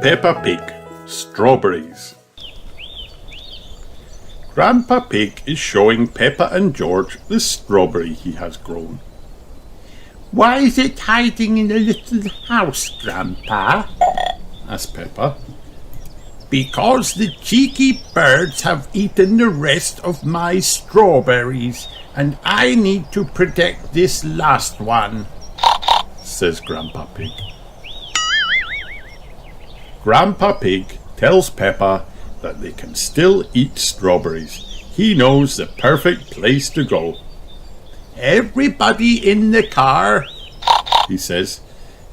Peppa Pig, Strawberries. Grandpa Pig is showing Peppa and George the strawberry he has grown. "Why is it hiding in a little house, Grandpa?" asked Peppa. "Because the cheeky birds have eaten the rest of my strawberries, and I need to protect this last one," says Grandpa Pig. Grandpa Pig tells Peppa that they can still eat strawberries. He knows the perfect place to go. "Everybody in the car," he says.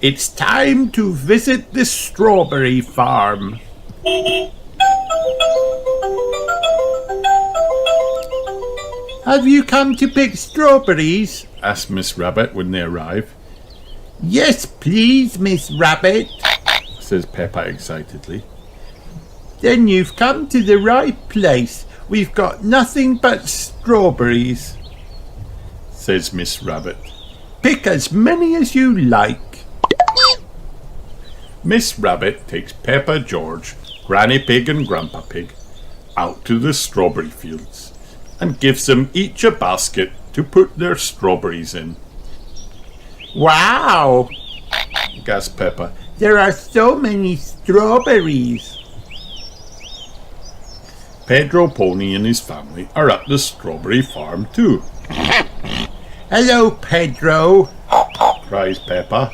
"It's time to visit the strawberry farm." "Have you come to pick strawberries?" asked Miss Rabbit when they arrive. "Yes, please, Miss Rabbit," says Peppa excitedly. "Then you've come to the right place. We've got nothing but strawberries," says Miss Rabbit. "Pick as many as you like." Miss Rabbit takes Peppa, George, Granny Pig and Grandpa Pig out to the strawberry fields and gives them each a basket to put their strawberries in. "Wow!" gasped Peppa. "There are so many strawberries." Pedro Pony and his family are at the strawberry farm too. "Hello, Pedro," cries Peppa.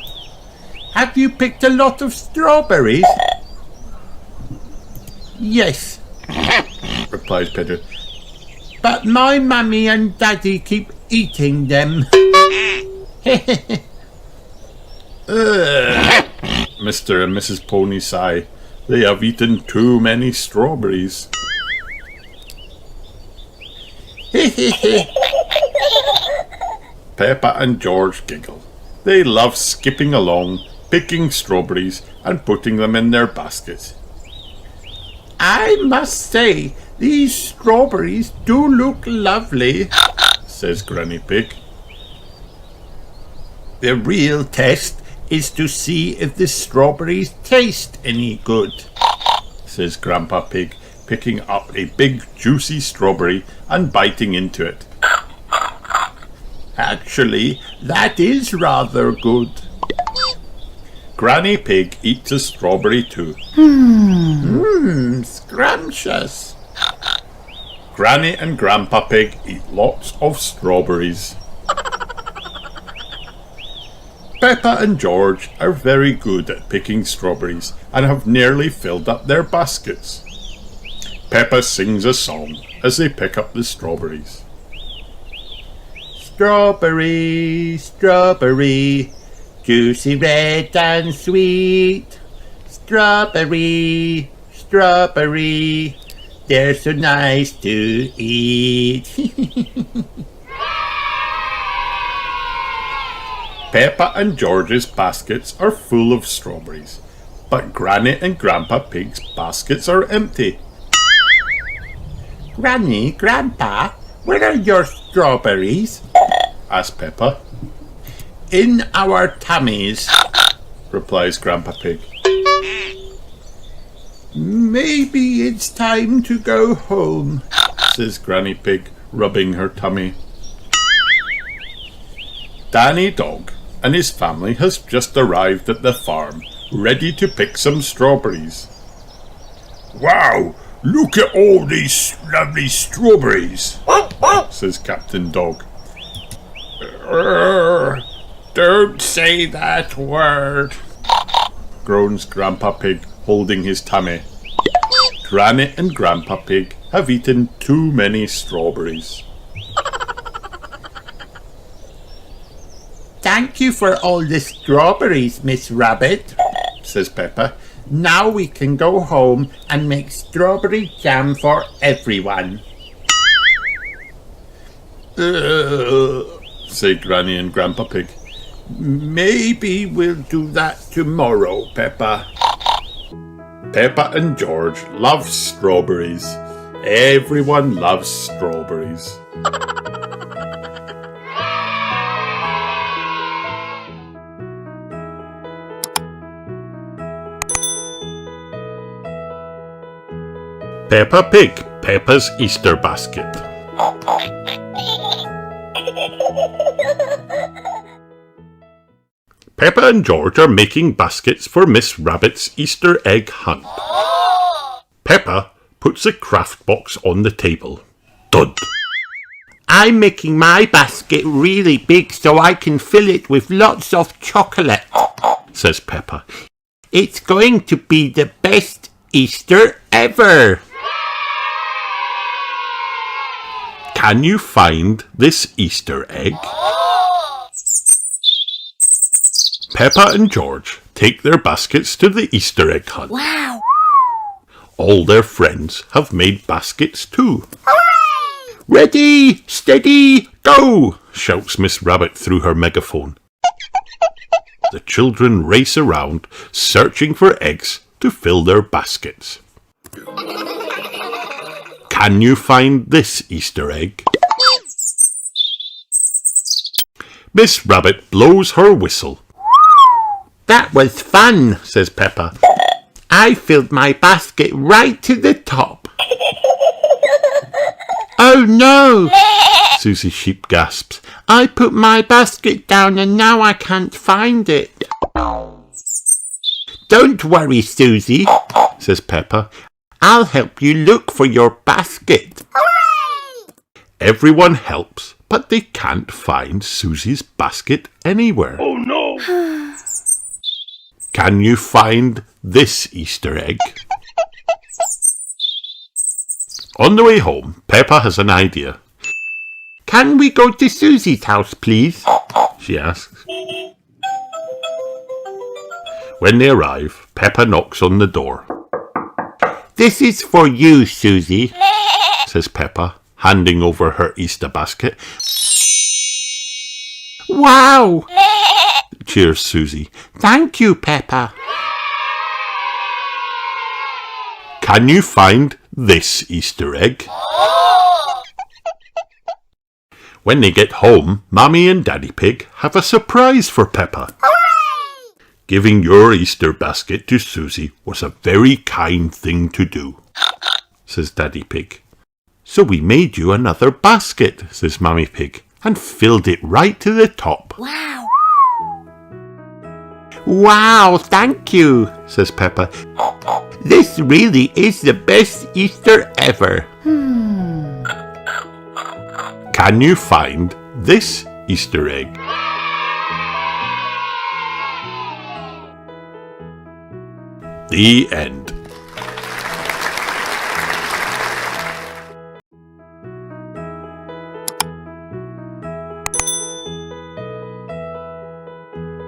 "Have you picked a lot of strawberries?" "Yes," replies Pedro. "but my mummy and daddy keep eating them." Mr. and Mrs. Pony sigh. They have eaten too many strawberries. Peppa and George giggle. They love skipping along, picking strawberries and putting them in their basket. "I must say, these strawberries do look lovely," says Granny Pig. "The real test is to see if the strawberries taste any good," says Grandpa Pig, picking up a big juicy strawberry and biting into it. "Actually, that is rather good." Granny Pig eats a strawberry too. Scrumptious. Granny and Grandpa Pig eat lots of strawberries. Peppa and George are very good at picking strawberries and have nearly filled up their baskets. Peppa sings a song as they pick up the strawberries. "Strawberry, strawberry, juicy, red and sweet. Strawberry, strawberry, they're so nice to eat." Peppa and George's baskets are full of strawberries, but Granny and Grandpa Pig's baskets are empty. "Granny, Grandpa, where are your strawberries?" asked Peppa. "In our tummies," replies Grandpa Pig. "Maybe it's time to go home," says Granny Pig, rubbing her tummy. Danny Dog and his family has just arrived at the farm, ready to pick some strawberries. "Wow, look at all these lovely strawberries," says Captain Dog. "Don't say that word," groans Grandpa Pig, holding his tummy. Granny and Grandpa Pig have eaten too many strawberries. "Thank you for all the strawberries, Miss Rabbit," says Peppa. "Now we can go home and make strawberry jam for everyone." Say Granny and Grandpa Pig. "Maybe we'll do that tomorrow, Peppa." Peppa and George love strawberries. Everyone loves strawberries. Peppa Pig, Peppa's Easter Basket. Peppa and George are making baskets for Miss Rabbit's Easter egg hunt. Peppa puts the craft box on the table. Thud! I'm making my basket really big so I can fill it with lots of chocolate, says Peppa. It's going to be the best Easter ever. Can you find this Easter egg? Peppa and George take their baskets to the Easter egg hunt. Wow! All their friends have made baskets too. Hooray! Ready, steady, go! Shouts Miss Rabbit through her megaphone. The children race around, searching for eggs to fill their baskets. Can you find this Easter egg? Miss Rabbit blows her whistle. That was fun, says Peppa. I filled my basket right to the top. Oh no, Susie Sheep gasps. I put my basket down and now I can't find it. Don't worry, Susie, says Peppa. I'll help you look for your basket. Hooray! Everyone helps, but they can't find Susie's basket anywhere. Oh no! Can you find this Easter egg? On the way home, Peppa has an idea. Can we go to Susie's house, please? She asks. When they arrive, Peppa knocks on the door. This is for you, Susie, says Peppa, handing over her Easter basket. Wow! Cheers, Susie. Thank you, Peppa. Can you find this Easter egg? When they get home, Mummy and Daddy Pig have a surprise for Peppa. Giving your Easter basket to Susie was a very kind thing to do, says Daddy Pig. So we made you another basket, says Mummy Pig, and filled it right to the top. Wow! Wow, thank you, says Peppa. This really is the best Easter ever. Can you find this Easter egg? The end.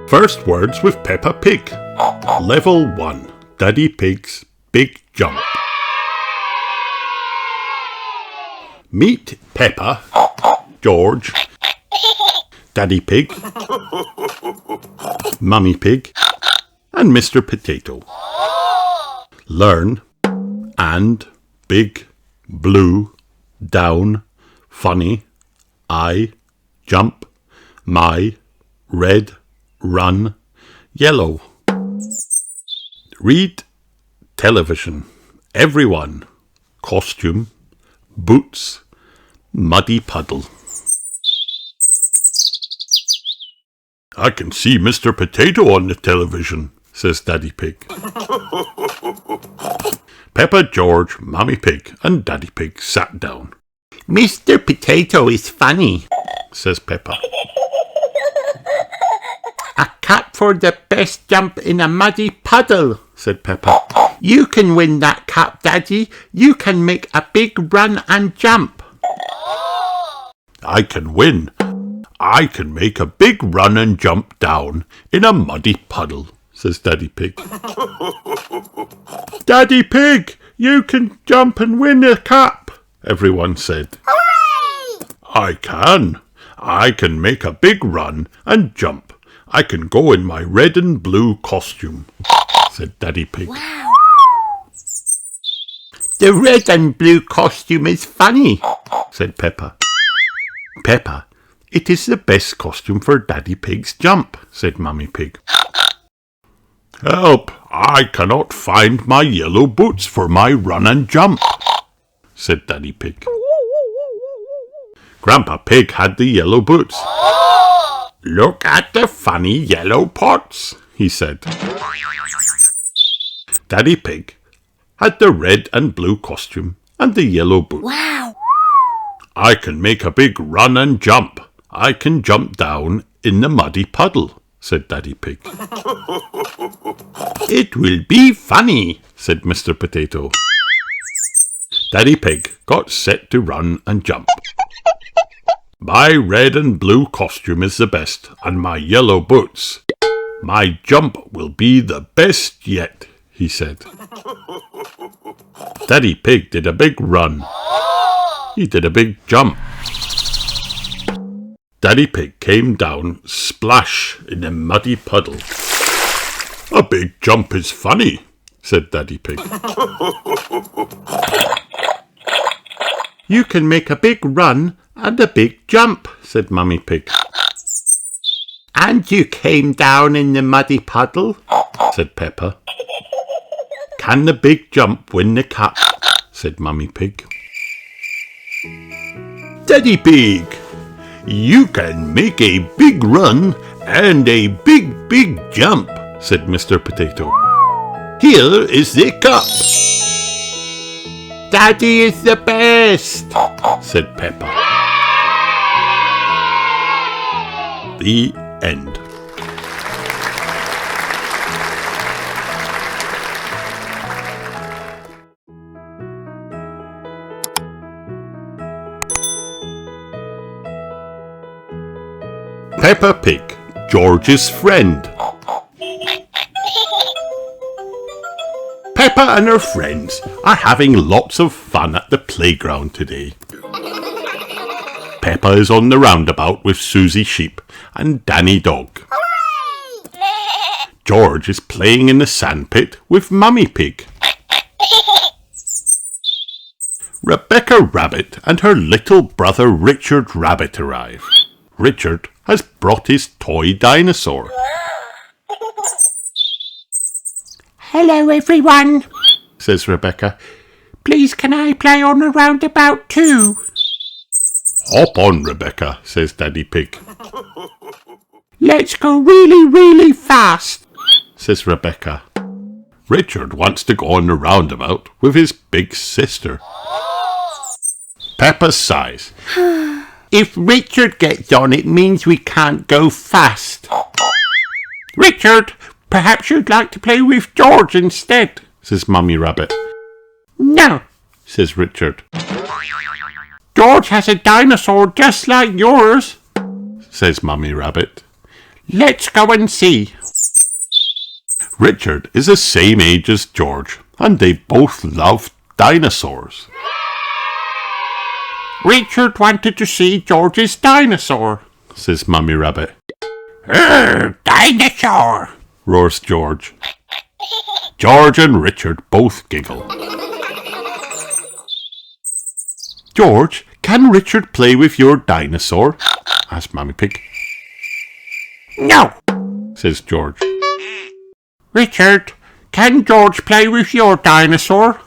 First words with Peppa Pig. Level 1. Daddy Pig's Big Jump. Meet Peppa, George, Daddy Pig, Mummy Pig, and Mr. Potato. Learn and big, blue, down, funny, I, jump, my, red, run, yellow. Read television, everyone, costume, boots, muddy puddle. I can see Mr. Potato on the television, says Daddy Pig. Peppa, George, Mummy Pig and Daddy Pig sat down. Mr. Potato is funny, says Peppa. A cap for the best jump in a muddy puddle, said Peppa. You can win that cap, Daddy. You can make a big run and jump. I can win. I can make a big run and jump down in a muddy puddle, says Daddy Pig. Daddy Pig, you can jump and win a cap, everyone said. Hooray! I can. I can make a big run and jump. I can go in my red and blue costume, said Daddy Pig. Wow! The red and blue costume is funny, said Peppa. Peppa, it is the best costume for Daddy Pig's jump, said Mummy Pig. Help! I cannot find my yellow boots for my run and jump, said Daddy Pig. Grandpa Pig had the yellow boots. Look at the funny yellow pots, he said. Daddy Pig had the red and blue costume and the yellow boots. Wow! I can make a big run and jump. I can jump down in the muddy puddle, said Daddy Pig. It will be funny, said Mr. Potato. Daddy Pig got set to run and jump. My red and blue costume is the best, and my yellow boots. My jump will be the best yet, he said. Daddy Pig did a big run. He did a big jump. Daddy Pig came down splash in a muddy puddle. A big jump is funny, said Daddy Pig. You can make a big run and a big jump, said Mummy Pig. And you came down in the muddy puddle, said Peppa. Can the big jump win the cup, said Mummy Pig. Daddy Pig, you can make a big run and a big jump, said Mr. Potato. Here is the cup. Daddy is the best, said Peppa. The end. Peppa Pig, George's friend. Peppa and her friends are having lots of fun at the playground today. Peppa is on the roundabout with Susie Sheep and Danny Dog. Hooray! George is playing in the sandpit with Mummy Pig. Rebecca Rabbit and her little brother Richard Rabbit arrive. Richard has brought his toy dinosaur. Hello, everyone, Says Rebecca. please can I play on the roundabout too? Hop on, Rebecca, says Daddy Pig. Let's go really fast. Says Rebecca. Richard wants to go on the roundabout with his big sister. Peppa sighs. If Richard gets on, it means we can't go fast. Richard, perhaps you'd like to play with George instead, Says Mummy Rabbit. No, Says Richard. George has a dinosaur just like yours. Says Mummy Rabbit. Let's go and see. Richard is the same age as George, and they both love dinosaurs. Richard wanted to see George's dinosaur. Says Mummy Rabbit. Dinosaur! Roars George. George and Richard both giggle. George, can Richard play with your dinosaur? Asks Mummy Pig. No! Says George. Richard, can George play with your dinosaur?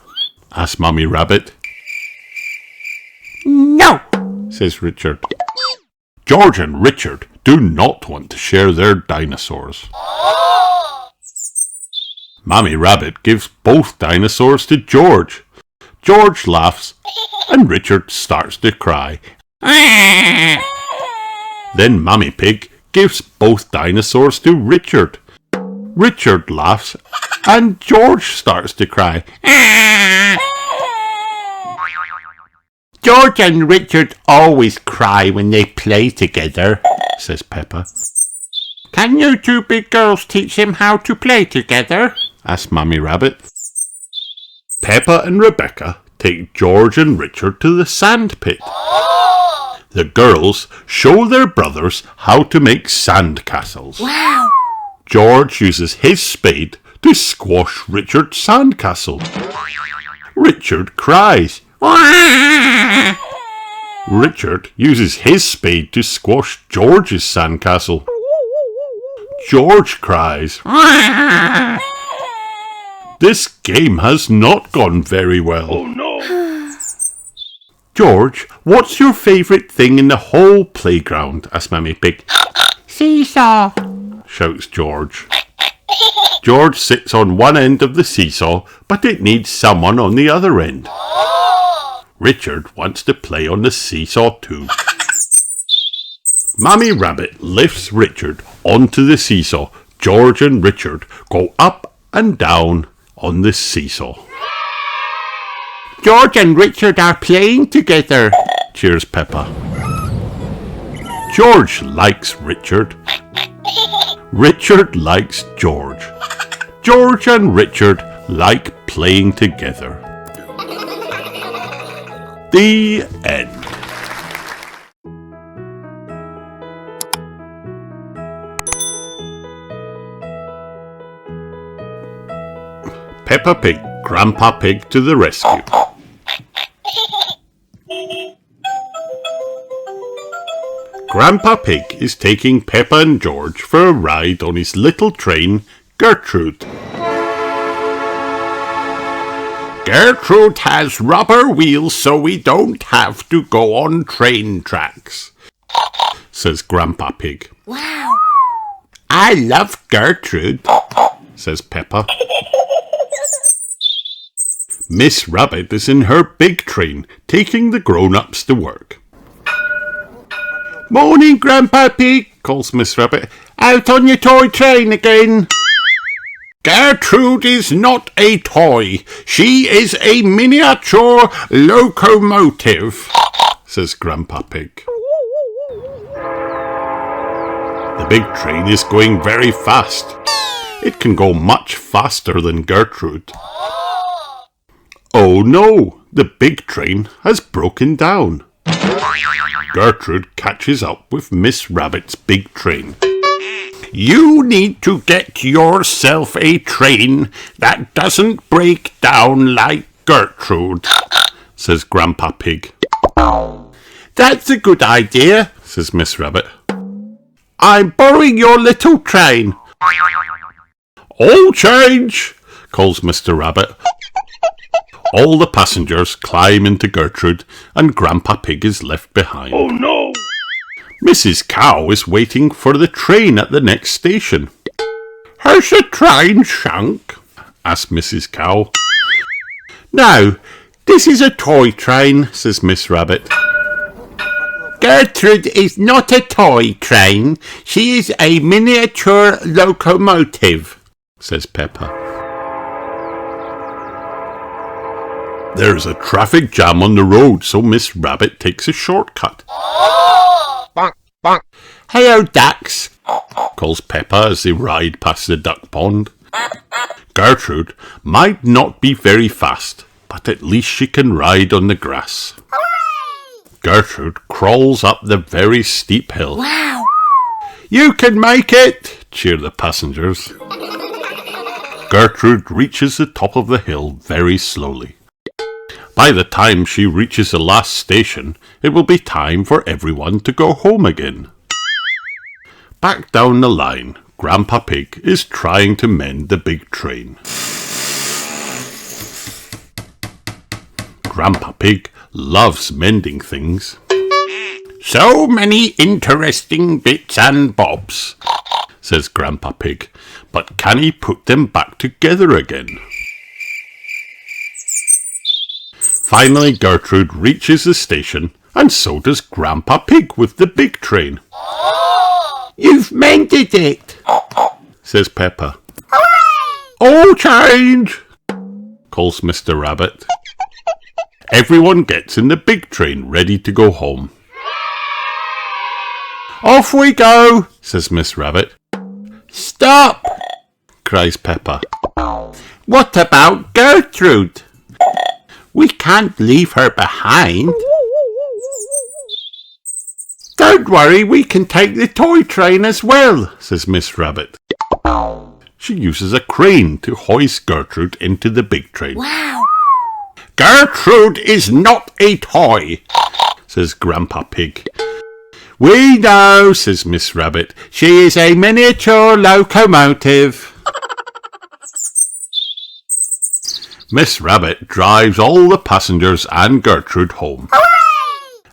Asks Mummy Rabbit. No! Says Richard. George and Richard do not want to share their dinosaurs. Mummy Rabbit gives both dinosaurs to George. George laughs and Richard starts to cry. Then Mummy Pig gives both dinosaurs to Richard. Richard laughs and George starts to cry. George and Richard always cry when they play together, Says Peppa. Can you two big girls teach him how to play together? Asks Mummy Rabbit. Peppa and Rebecca take George and Richard to the sand pit. The girls show their brothers how to make sand castles. Wow! George uses his spade to squash Richard's sandcastle. Richard cries. Richard uses his spade to squash George's sandcastle. George cries. This game has not gone very well. Oh no! George, what's your favourite thing in the whole playground? Asked Mummy Pig. Seesaw, Shouts George. George sits on one end of the seesaw, but it needs someone on the other end. Richard wants to play on the seesaw too. Mummy Rabbit lifts Richard onto the seesaw. George and Richard go up and down on the seesaw. George and Richard are playing together, cheers Peppa. George likes Richard. Richard likes George. George and Richard like playing together. The end. Peppa Pig, Grandpa Pig to the rescue. Grandpa Pig is taking Peppa and George for a ride on his little train, Gertrude. Gertrude has rubber wheels so we don't have to go on train tracks, says Grandpa Pig. wow, I love Gertrude, says Peppa. Miss Rabbit is in her big train, taking the grown-ups to work. Morning, Grandpa Pig, calls Miss Rabbit. out on your toy train again. Gertrude is not a toy. She is a miniature locomotive, says Grandpa Pig. The big train is going very fast. It can go much faster than Gertrude. Oh no, the big train has broken down. Gertrude catches up with Miss Rabbit's big train. You need to get yourself a train that doesn't break down like Gertrude, says Grandpa Pig. That's a good idea, Says Miss Rabbit. I'm borrowing your little train. All change, calls Mr. Rabbit. All the passengers climb into Gertrude and Grandpa Pig is left behind. Oh no! Mrs. Cow is waiting for the train at the next station. Has the train shrunk? Asked Mrs. Cow. No, this is a toy train, Says Miss Rabbit. Gertrude is not a toy train. She is a miniature locomotive, Says Peppa. There's a traffic jam on the road, so Miss Rabbit takes a shortcut. bonk, bonk. Hello, ducks, Calls Peppa as they ride past the duck pond. Gertrude might not be very fast, but at least she can ride on the grass. Gertrude crawls up the very steep hill. Wow, You can make it, cheer the passengers. Gertrude reaches the top of the hill very slowly. By the time she reaches the last station, it will be time for everyone to go home again. Back down the line, Grandpa Pig is trying to mend the big train. Grandpa Pig loves mending things. So many interesting bits and bobs, says Grandpa Pig, but can he put them back together again? Finally, Gertrude reaches the station, and so does Grandpa Pig with the big train. You've mended it, Says Peppa. all change. Calls Mr. Rabbit. Everyone gets in the big train ready to go home. Off we go. Says Miss Rabbit. Stop. Cries Peppa. What about Gertrude? We can't leave her behind. Don't worry, we can take the toy train as well, Says Miss Rabbit. She uses a crane to hoist Gertrude into the big train. wow, Gertrude is not a toy, says Grandpa Pig. We know, Says Miss Rabbit. she is a miniature locomotive. Miss Rabbit drives all the passengers and Gertrude home.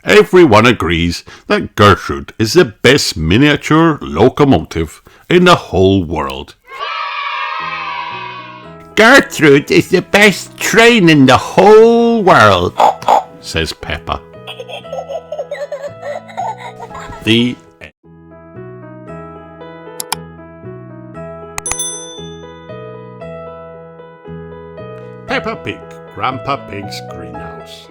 Everyone agrees that Gertrude is the best miniature locomotive in the whole world. Gertrude is the best train in the whole world, says Peppa. The end. Peppa Pig, Grandpa Pig's greenhouse.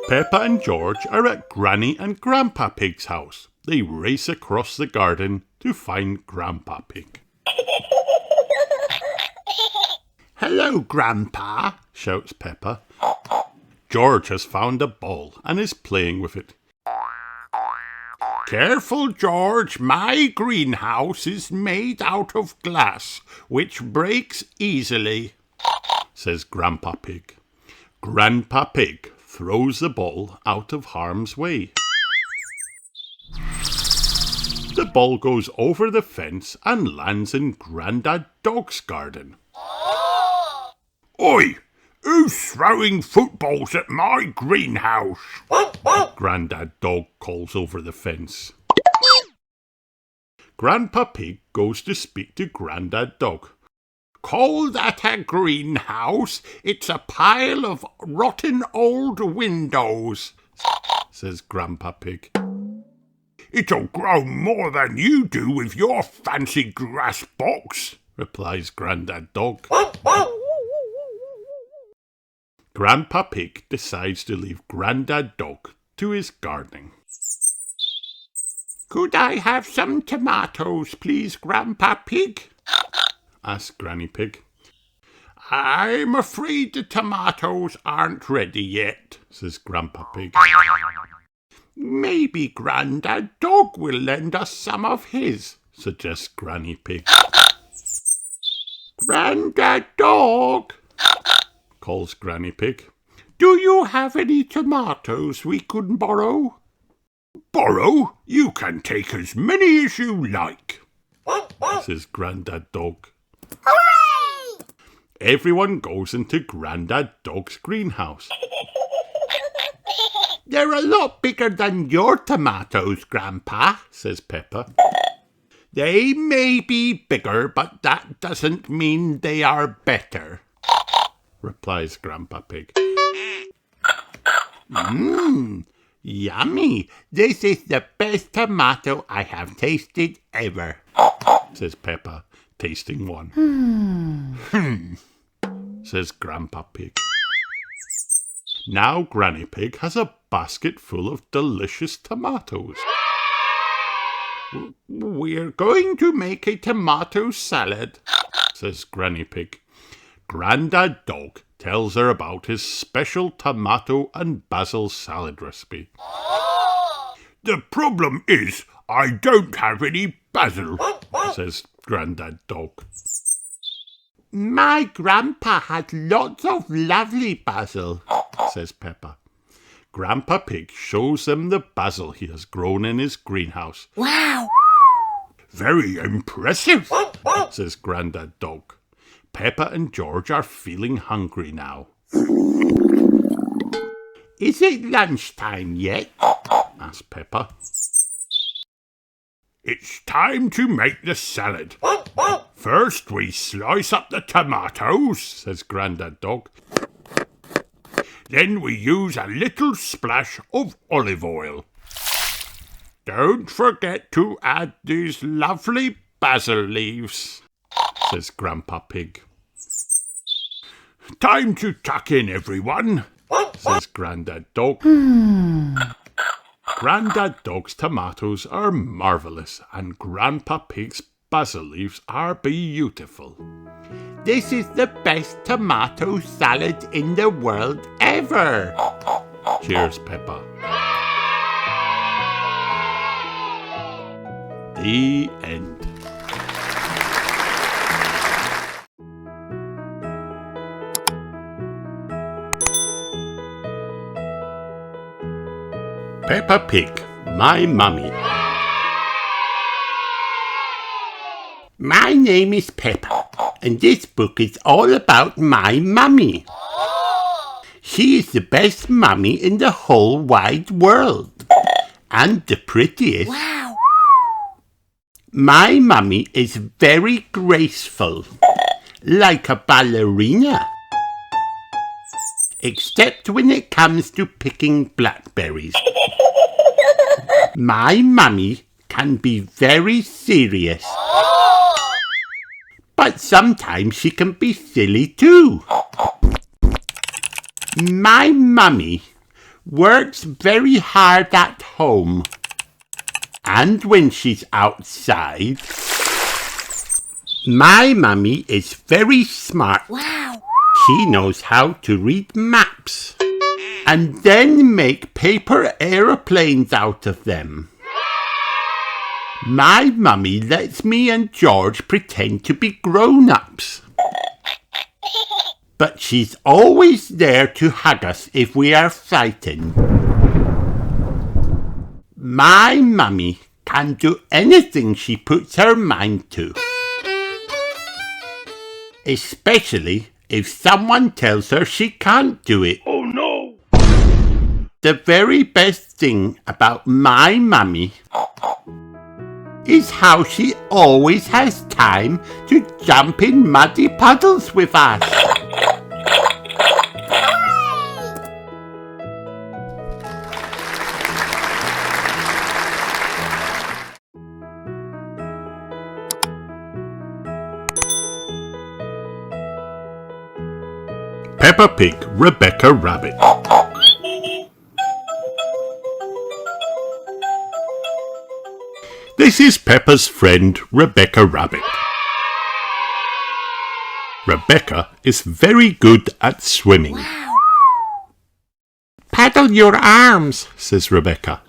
Peppa and George are at Granny and Grandpa Pig's house. They race across the garden to find Grandpa Pig. Hello, Grandpa, shouts Peppa. George has found a ball and is playing with it. Careful, George, my greenhouse is made out of glass, which breaks easily, says Grandpa Pig. Grandpa Pig throws the ball out of harm's way. The ball goes over the fence and lands in Grandad Dog's garden. Oi! Who's throwing footballs at my greenhouse? Grandad Dog calls over the fence. Grandpa Pig goes to speak to Grandad Dog. Call that a greenhouse? It's a pile of rotten old windows, says Grandpa Pig. It'll grow more than you do with your fancy grass box, replies Grandad Dog. Grandpa Pig decides to leave Grandad Dog to his gardening. Could I have some tomatoes, please, Grandpa Pig? asks Granny Pig. I'm afraid the tomatoes aren't ready yet, says Grandpa Pig. Maybe Grandad Dog will lend us some of his, suggests Granny Pig. Grandad Dog, calls Granny Pig. Do you have any tomatoes we could borrow? Borrow? You can take as many as you like, says Grandad Dog. Hooray! Everyone goes into Grandad Dog's greenhouse. They're a lot bigger than your tomatoes, Grandpa, says Peppa. They may be bigger, but that doesn't mean they are better, replies Grandpa Pig. Yummy! This is the best tomato I have tasted ever, says Peppa, tasting one. Says Grandpa Pig. Now Granny Pig has a basket full of delicious tomatoes. We're going to make a tomato salad, says Granny Pig. Grandad Dog tells her about his special tomato and basil salad recipe. The problem is I don't have any basil, says Grandad Dog. My grandpa has lots of lovely basil, says Peppa. Grandpa Pig shows them the basil he has grown in his greenhouse. Wow! Very impressive, says Grandad Dog. Peppa and George are feeling hungry now. Is it lunchtime yet? asks Peppa. It's time to make the salad. First we slice up the tomatoes, says Grandad Dog. Then we use a little splash of olive oil. Don't forget to add these lovely basil leaves, says Grandpa Pig. Time to tuck in, everyone, says Grandad Dog. Grandad Dog's tomatoes are marvellous and Grandpa Pig's basil leaves are beautiful. This is the best tomato salad in the world ever, cheers Peppa. The end. Peppa Pig, my mummy. My name is Peppa, and this book is all about my mummy. She is the best mummy in the whole wide world. And the prettiest. Wow. My mummy is very graceful, like a ballerina. Except when it comes to picking blackberries. My mummy can be very serious. But sometimes she can be silly too. My mummy works very hard at home. And when she's outside, my mummy is very smart. Wow. She knows how to read maps and then make paper aeroplanes out of them. My mummy lets me and George pretend to be grown-ups. But she's always there to hug us if we are frightened. My mummy can do anything she puts her mind to. Especially if someone tells her she can't do it. Oh no! The very best thing about my mummy is how she always has time to jump in muddy puddles with us. Peppa Pig, Rebecca Rabbit. This is Peppa's friend, Rebecca Rabbit. Rebecca is very good at swimming. Wow. Paddle your arms, says Rebecca.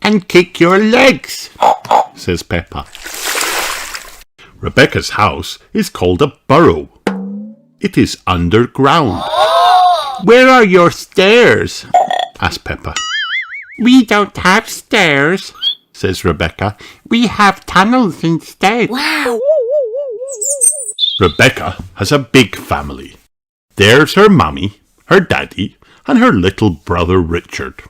And kick your legs, says Peppa. Rebecca's house is called a burrow. It is underground. Where are your stairs? Asked Peppa. We don't have stairs, says Rebecca. We have tunnels instead. Wow. Rebecca has a big family. There's her mummy, her daddy, and her little brother Richard.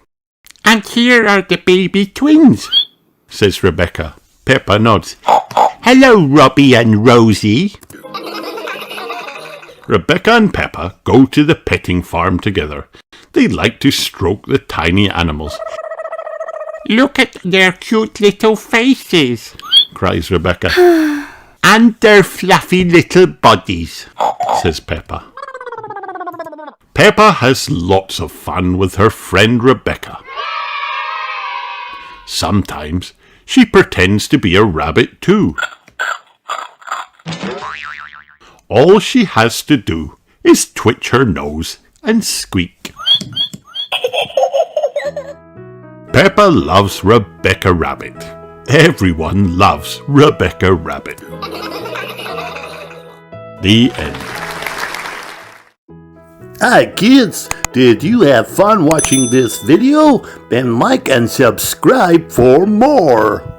And here are the baby twins, Says Rebecca. Peppa nods. Hello, Robbie and Rosie. Rebecca and Peppa go to the petting farm together. They like to stroke the tiny animals. Look at their cute little faces. Cries Rebecca. And their fluffy little bodies. Says Peppa. Peppa has lots of fun with her friend Rebecca. Sometimes she pretends to be a rabbit too. All she has to do is twitch her nose and squeak. Peppa loves Rebecca Rabbit. Everyone loves Rebecca Rabbit. The end. Hi kids, did you have fun watching this video? Then like and subscribe for more.